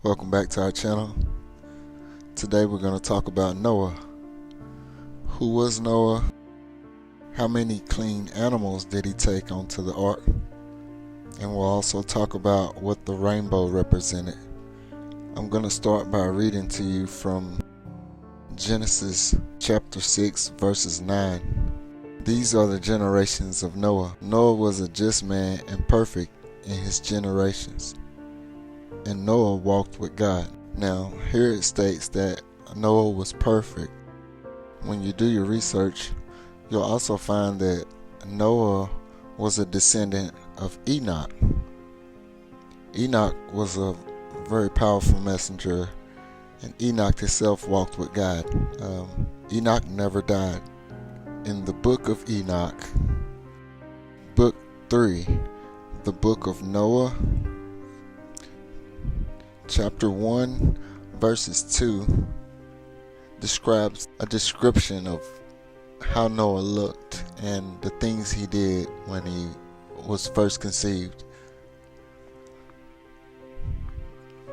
Welcome back to our channel. Today we're going to talk about Noah. Who was Noah? How many clean animals did he take onto the ark? And we'll also talk about what the rainbow represented. I'm going to start by reading to you from Genesis chapter 6 verses 9. These are the generations of Noah. Noah was a just man and perfect in his generations, and Noah walked with God. Now, here it states that Noah was perfect. When you do your research, you'll also find that Noah was a descendant of Enoch. Enoch was a very powerful messenger, and Enoch himself walked with God. Enoch never died. In the book of Enoch, book 3, the book of Noah, chapter 1 verses 2 describes a description of how Noah looked and the things he did when he was first conceived.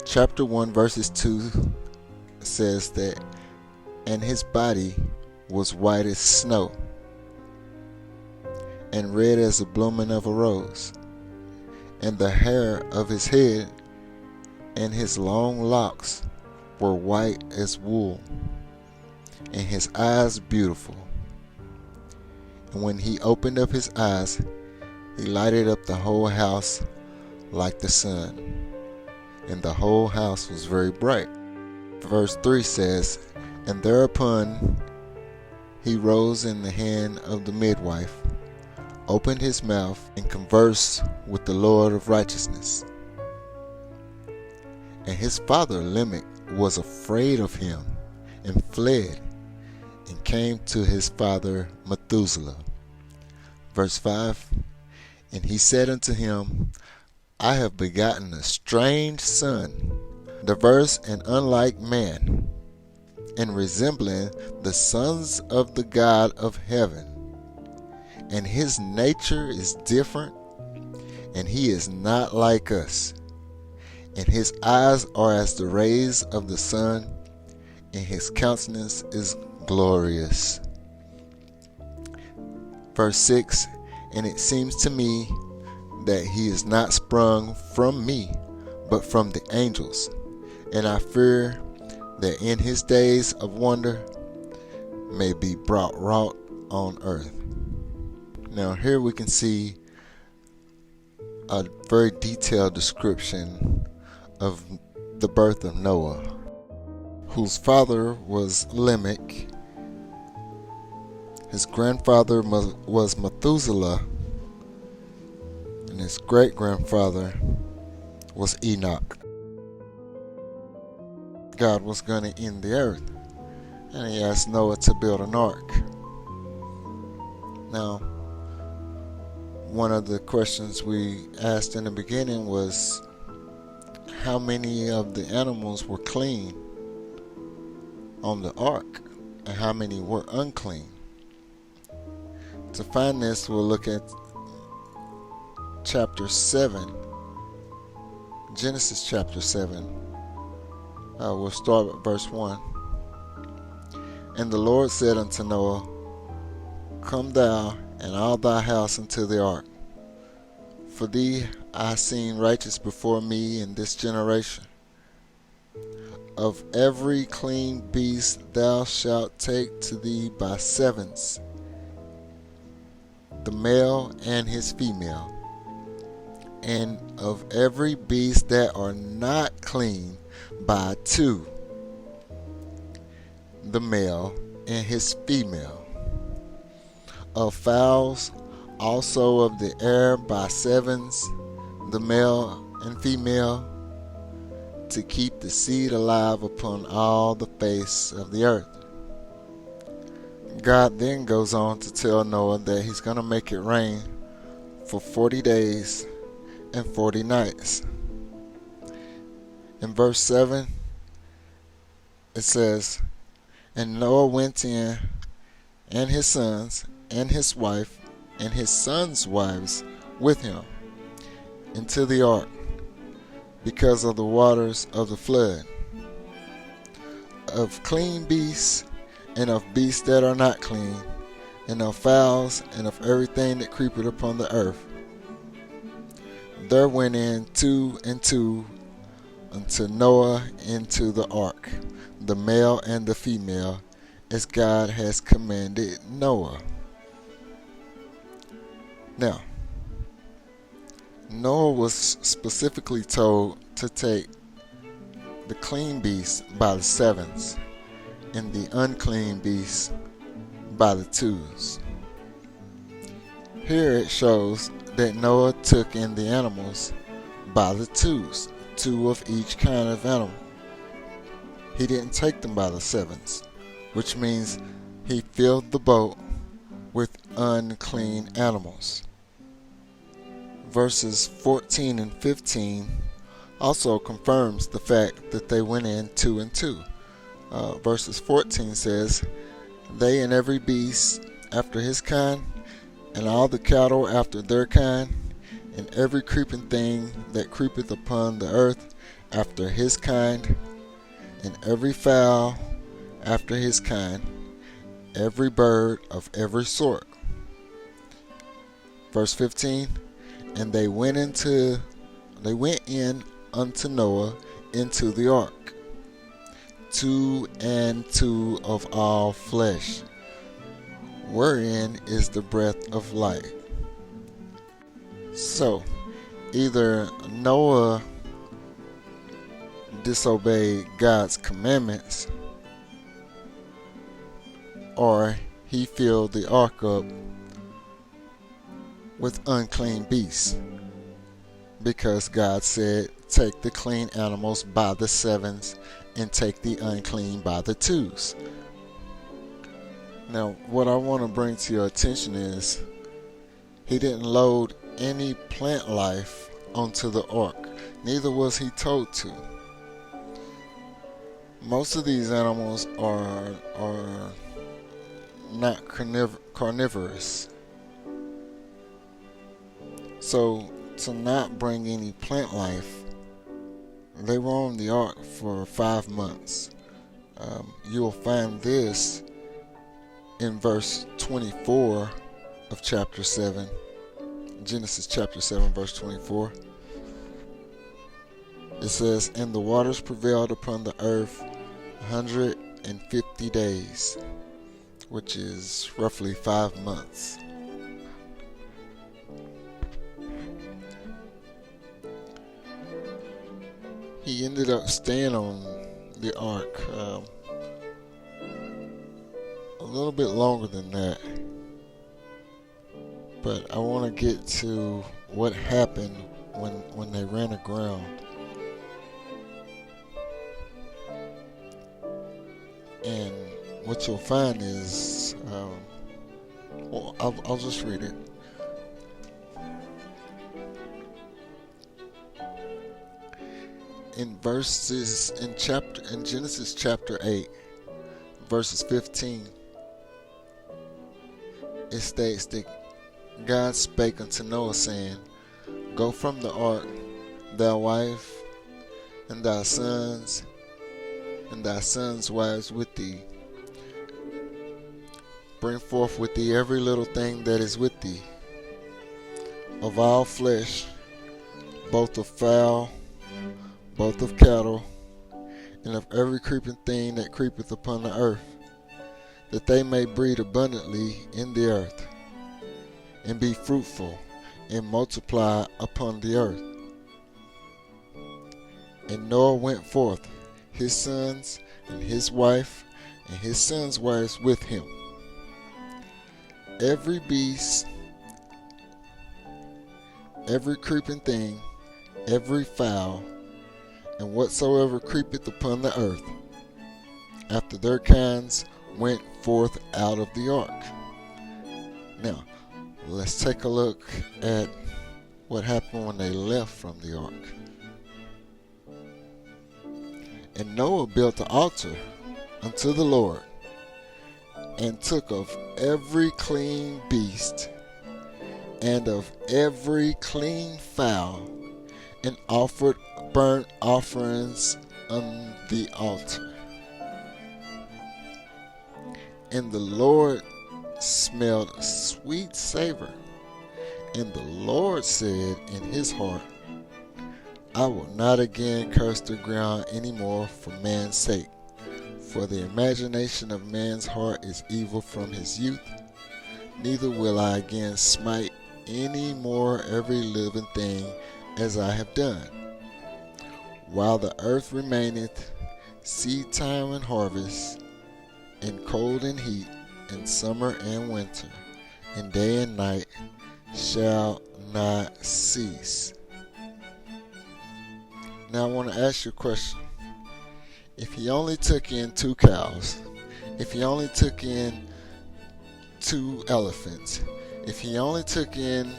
Chapter 1 verses 2 says that, and his body was white as snow and red as the blooming of a rose, and the hair of his head and his long locks were white as wool, and his eyes beautiful. And when he opened up his eyes, he lighted up the whole house like the sun, and the whole house was very bright. Verse 3 says, and thereupon he rose in the hand of the midwife, opened his mouth, and conversed with the Lord of righteousness. And his father Lamech was afraid of him, and fled, and came to his father Methuselah. Verse 5, and he said unto him, I have begotten a strange son, diverse and unlike man, and resembling the sons of the God of heaven. And his nature is different, and he is not like us. And his eyes are as the rays of the sun, and his countenance is glorious. Verse 6, and it seems to me that he is not sprung from me, but from the angels. And I fear that in his days of wonder may be brought wrought on earth. Now here we can see a very detailed description of the birth of Noah, whose father was Lamech, his grandfather was Methuselah, and his great-grandfather was Enoch. God was going to end the earth, and he asked Noah to build an ark. Now, one of the questions we asked in the beginning was how many of the animals were clean on the ark and how many were unclean. To find this, we'll look at chapter 7, Genesis chapter 7. We'll start at verse 1. And the Lord said unto Noah, come thou and all thy house into the ark. For thee I seen righteous before me in this generation. Of every clean beast thou shalt take to thee by sevens, the male and his female. And of every beast that are not clean by two, the male and his female. Of fowls also of the air by sevens, the male and female, to keep the seed alive upon all the face of the earth. God then goes on to tell Noah that he's going to make it rain for 40 days and 40 nights. In verse 7, it says, and Noah went in, and his sons, and his wife, and his sons' wives with him, into the ark, because of the waters of the flood, of clean beasts and of beasts that are not clean, and of fowls and of everything that creepeth upon the earth. There went in 2 and 2 unto Noah into the ark, the male and the female, as God has commanded Noah. Now, Noah was specifically told to take the clean beasts by the sevens and the unclean beasts by the twos. Here it shows that Noah took in the animals by the twos, 2 of each kind of animal. He didn't take them by the sevens, which means he filled the boat with unclean animals. Verses 14 and 15 also confirms the fact that they went in 2 and 2. Verses 14 says, They and every beast after his kind, and all the cattle after their kind, and every creeping thing that creepeth upon the earth after his kind, and every fowl after his kind, every bird of every sort. Verse 15, and they went in unto Noah into the ark, 2 and 2 of all flesh, wherein is the breath of life. So, either Noah disobeyed God's commandments, or he filled the ark up with unclean beasts, because God said, take the clean animals by the sevens and take the unclean by the twos. Now, what I want to bring to your attention is he didn't load any plant life onto the ark. Neither was he told to. Most of these animals are not carnivorous. So to not bring any plant life, they were on the ark for 5 months. You'll find this in verse 24 of chapter 7. Genesis chapter 7 verse 24. It says, And the waters prevailed upon the earth 150 days, which is roughly 5 months. He ended up staying on the ark a little bit longer than that. But I want to get to what happened when they ran aground. And what you'll find is, I'll just read it. In Genesis chapter 8, verses 15, it states that God spake unto Noah, saying, Go from the ark, thy wife, and thy sons, and thy sons' wives with thee. Bring forth with thee every little thing that is with thee, of all flesh, both of fowl, both of cattle, and of every creeping thing that creepeth upon the earth, that they may breed abundantly in the earth, and be fruitful, and multiply upon the earth. And Noah went forth, his sons, and his wife, and his sons' wives with him. Every beast, every creeping thing, every fowl, and whatsoever creepeth upon the earth, after their kinds, went forth out of the ark. Now, let's take a look at what happened when they left from the ark. And Noah built an altar unto the Lord, and took of every clean beast, and of every clean fowl, and offered burnt offerings on the altar. And the Lord smelled a sweet savor. And the Lord said in his heart, I will not again curse the ground any more for man's sake. For the imagination of man's heart is evil from his youth. Neither will I again smite any more every living thing as I have done. While the earth remaineth, seed time and harvest, and cold and heat, and summer and winter, and day and night shall not cease. Now I want to ask you a question. If he only took in 2 cows, if he only took in 2 elephants, if he only took in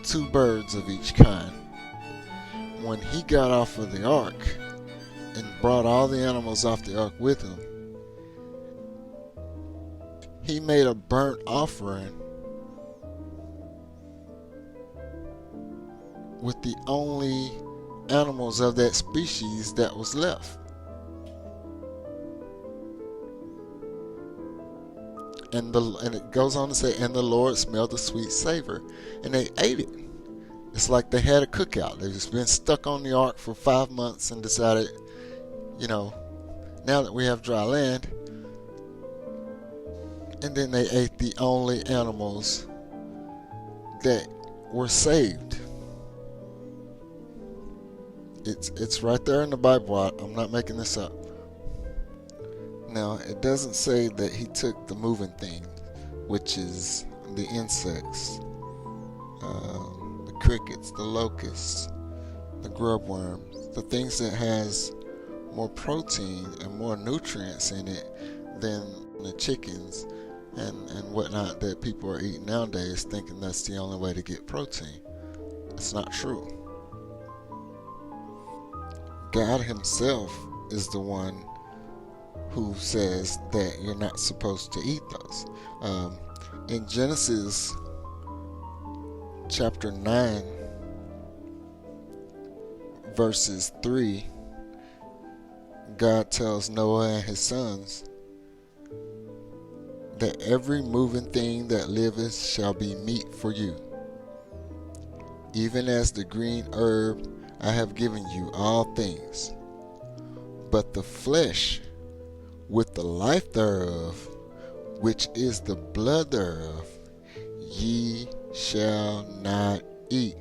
2 birds of each kind, when he got off of the ark and brought all the animals off the ark with him, he made a burnt offering with the only animals of that species that was left. And it goes on to say, and the Lord smelled the sweet savor, and they ate it. It's like they had a cookout. They've just been stuck on the ark for 5 months and decided, now that we have dry land, and then they ate the only animals that were saved. It's right there in the Bible. I'm not making this up. Now, it doesn't say that he took the moving thing, which is the insects, the crickets, the locusts, the grub worms, the things that has more protein and more nutrients in it than the chickens and whatnot that people are eating nowadays, thinking that's the only way to get protein. It's not true. God himself is the one who says that you're not supposed to eat those. In Genesis chapter 9, verses 3, God tells Noah and his sons that every moving thing that liveth shall be meat for you. Even as the green herb I have given you all things. But the flesh with the life thereof, which is the blood thereof, ye shall not eat.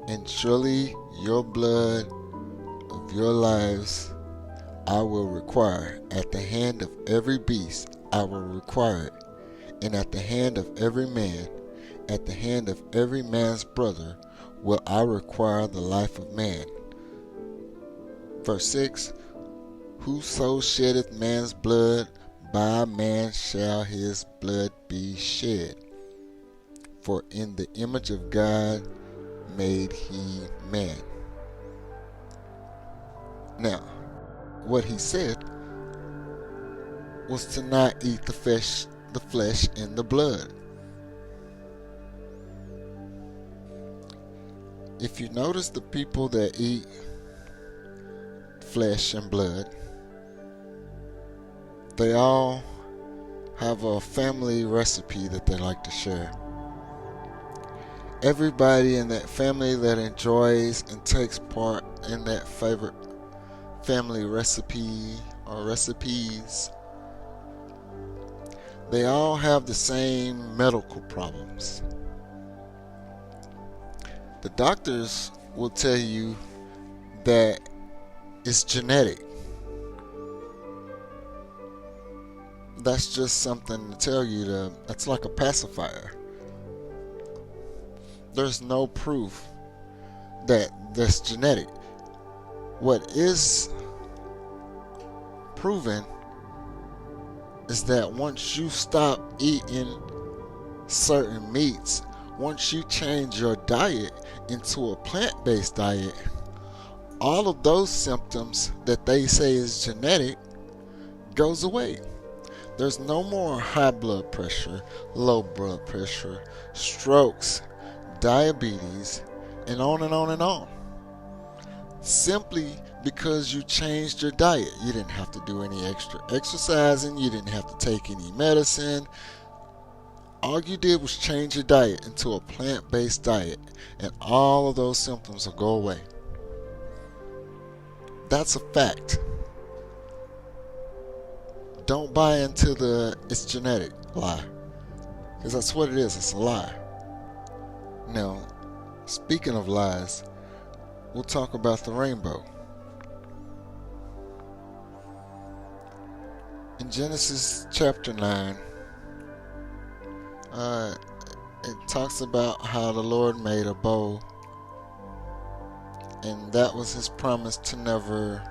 And surely your blood of your lives I will require. At the hand of every beast I will require it, and at the hand of every man, at the hand of every man's brother, will I require the life of man. Verse 6, whoso sheddeth man's blood, by man shall his blood be shed. For in the image of God made he man. Now, what he said was to not eat the flesh and the blood. If you notice the people that eat flesh and blood, they all have a family recipe that they like to share. Everybody in that family that enjoys and takes part in that favorite family recipe or recipes, they all have the same medical problems. The doctors will tell you that it's genetic. That's just something to tell you that's like a pacifier. There's no proof that that's genetic. What is proven is that once you stop eating certain meats, once you change your diet into a plant-based diet, all of those symptoms that they say is genetic goes away. There's no more high blood pressure, low blood pressure, strokes, diabetes, and on and on and on. Simply because you changed your diet. You didn't have to do any extra exercising. You didn't have to take any medicine. All you did was change your diet into a plant-based diet, and all of those symptoms will go away. That's a fact. Don't buy into the it's genetic lie, because that's what it is. It's a lie. Now, speaking of lies, we'll talk about the rainbow. In Genesis chapter 9, it talks about how the Lord made a bow, and that was his promise to never,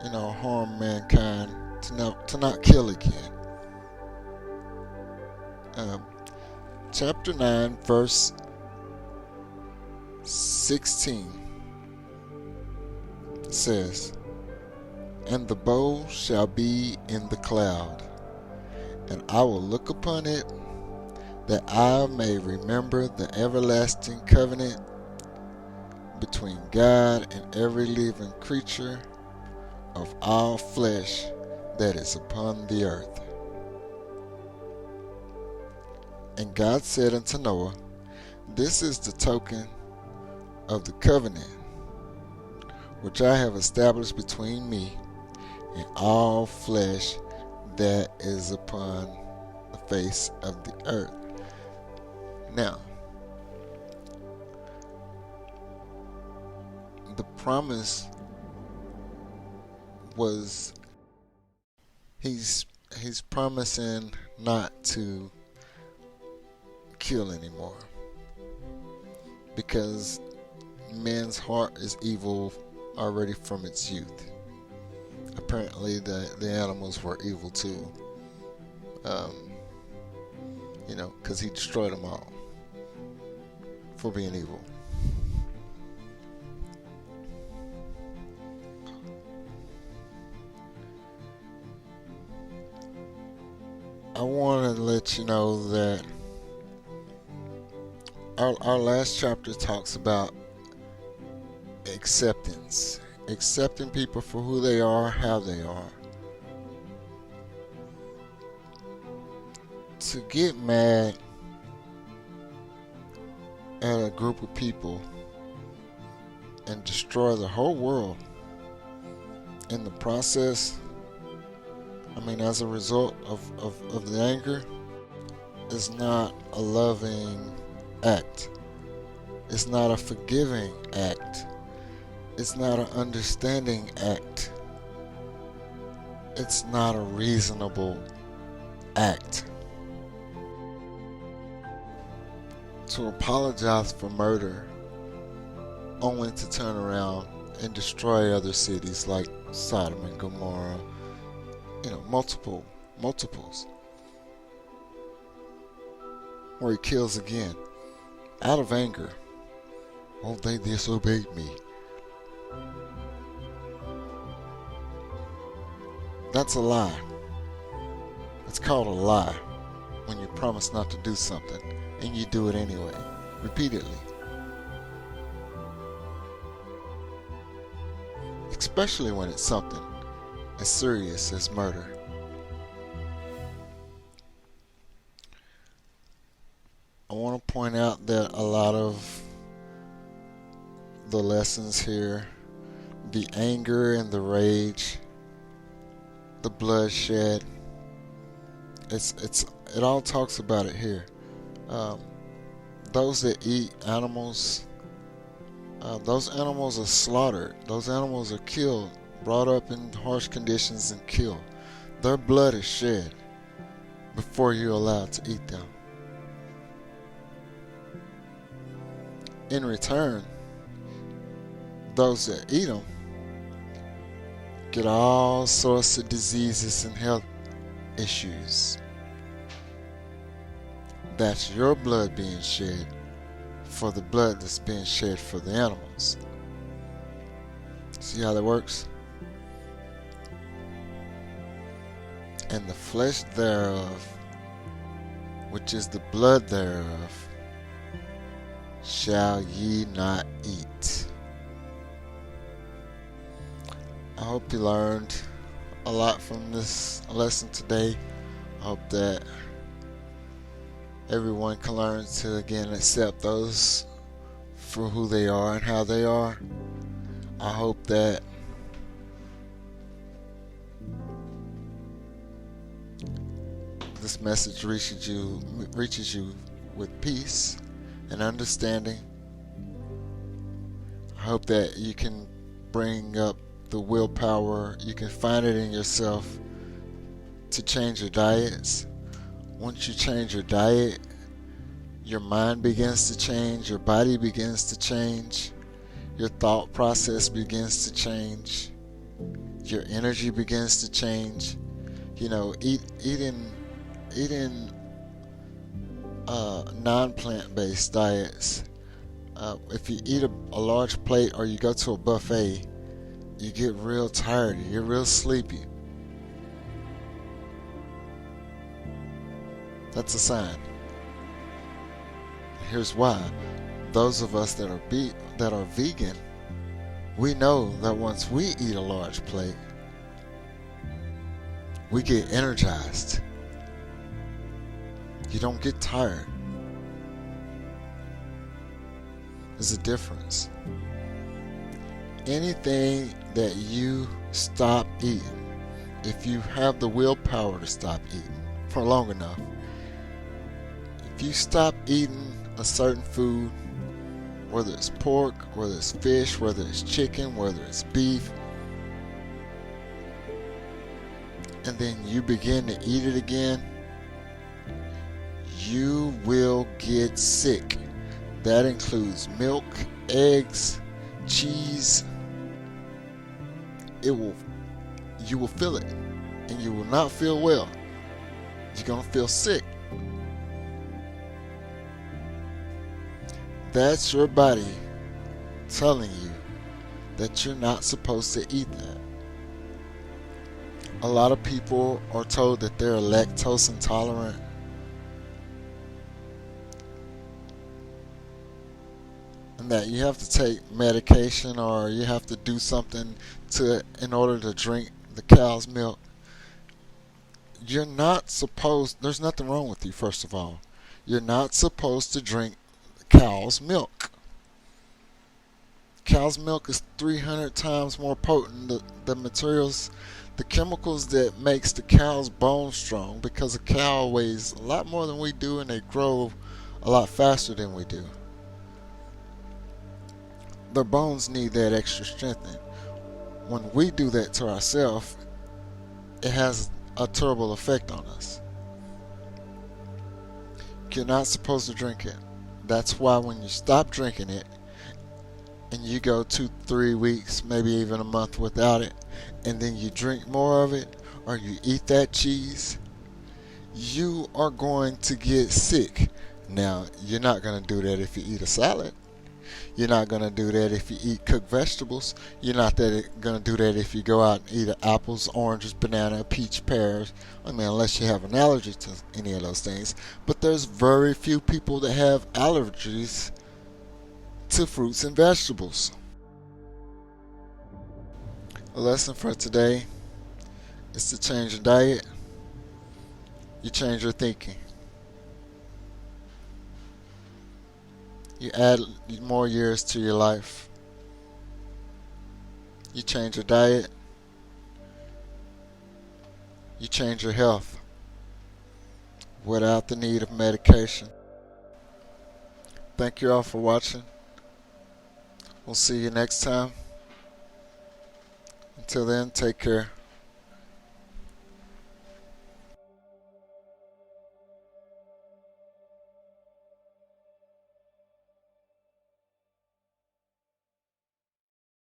harm mankind, to not kill again. Chapter 9, verse 16 says, "And the bow shall be in the cloud, and I will look upon it, that I may remember the everlasting covenant between God and every living creature of all flesh that is upon the earth. And God said unto Noah, This is the token of the covenant which I have established between me and all flesh that is upon the face of the earth." Now, the promise was he's promising not to kill anymore, because man's heart is evil already from its youth. Apparently the animals were evil too, because he destroyed them all for being evil. I want to let you know that our last chapter talks about acceptance. Accepting people for who they are, how they are. To get mad at a group of people and destroy the whole world in the process, as a result of the anger, is not a loving act. It's not a forgiving act. It's not an understanding act. It's not a reasonable act. To apologize for murder only to turn around and destroy other cities like Sodom and Gomorrah, multiples, where he kills again out of anger. Oh, they disobeyed me. That's a lie. It's called a lie when you promise not to do something and you do it anyway, repeatedly. Especially when it's something as serious as murder. I want to point out that a lot of the lessons here, the anger and the rage, the bloodshed, it all talks about it here. Those that eat animals, those animals are slaughtered. Those animals are killed, brought up in harsh conditions and killed. Their blood is shed before you're allowed to eat them. In return, those that eat them get all sorts of diseases and health issues. That's your blood being shed for the blood that's being shed for the animals. See how that works? And the flesh thereof, which is the blood thereof, shall ye not eat. I hope you learned a lot from this lesson today. I hope that everyone can learn to again accept those for who they are and how they are. I hope that this message reaches you with peace and understanding. I hope that you can bring up the willpower, you can find it in yourself to change your diets. Once you change your diet, your mind begins to change, your body begins to change, your thought process begins to change, your energy begins to change. You know, eating non-plant-based diets. If you eat a large plate or you go to a buffet, you get real tired, you get real sleepy. That's a sign. Here's why. Those of us that are vegan, we know that once we eat a large plate, we get energized. You don't get tired. There's a difference. Anything that you stop eating, if you have the willpower to stop eating for long enough, if you stop eating a certain food, whether it's pork, whether it's fish, whether it's chicken, whether it's beef, and then you begin to eat it again, you will get sick. That includes milk, eggs, cheese. You will feel it, and you will not feel well. You're going to feel sick. That's your body telling you that you're not supposed to eat that. A lot of people are told that they're lactose intolerant. And that you have to take medication or you have to do something in order to drink the cow's milk. You're not supposed, there's nothing wrong with you, first of all. You're not supposed to drink cow's milk. Cow's milk is 300 times more potent. The materials, the chemicals that makes the cow's bone strong, because a cow weighs a lot more than we do and they grow a lot faster than we do. Their bones need that extra strengthening. When we do that to ourselves, it has a terrible effect on us. You're not supposed to drink it. That's why when you stop drinking it and you go 2-3 weeks, maybe even a month without it, and then you drink more of it or you eat that cheese, you are going to get sick. Now, you're not going to do that if you eat a salad. You're not going to do that if you eat cooked vegetables. You're not going to do that if you go out and eat apples, oranges, banana, peach, pears. I mean, unless you have an allergy to any of those things. But there's very few people that have allergies to fruits and vegetables. The lesson for today is to change your diet. You change your thinking. You add more years to your life. You change your diet. You change your health without the need of medication. Thank you all for watching. We'll see you next time. Until then, take care.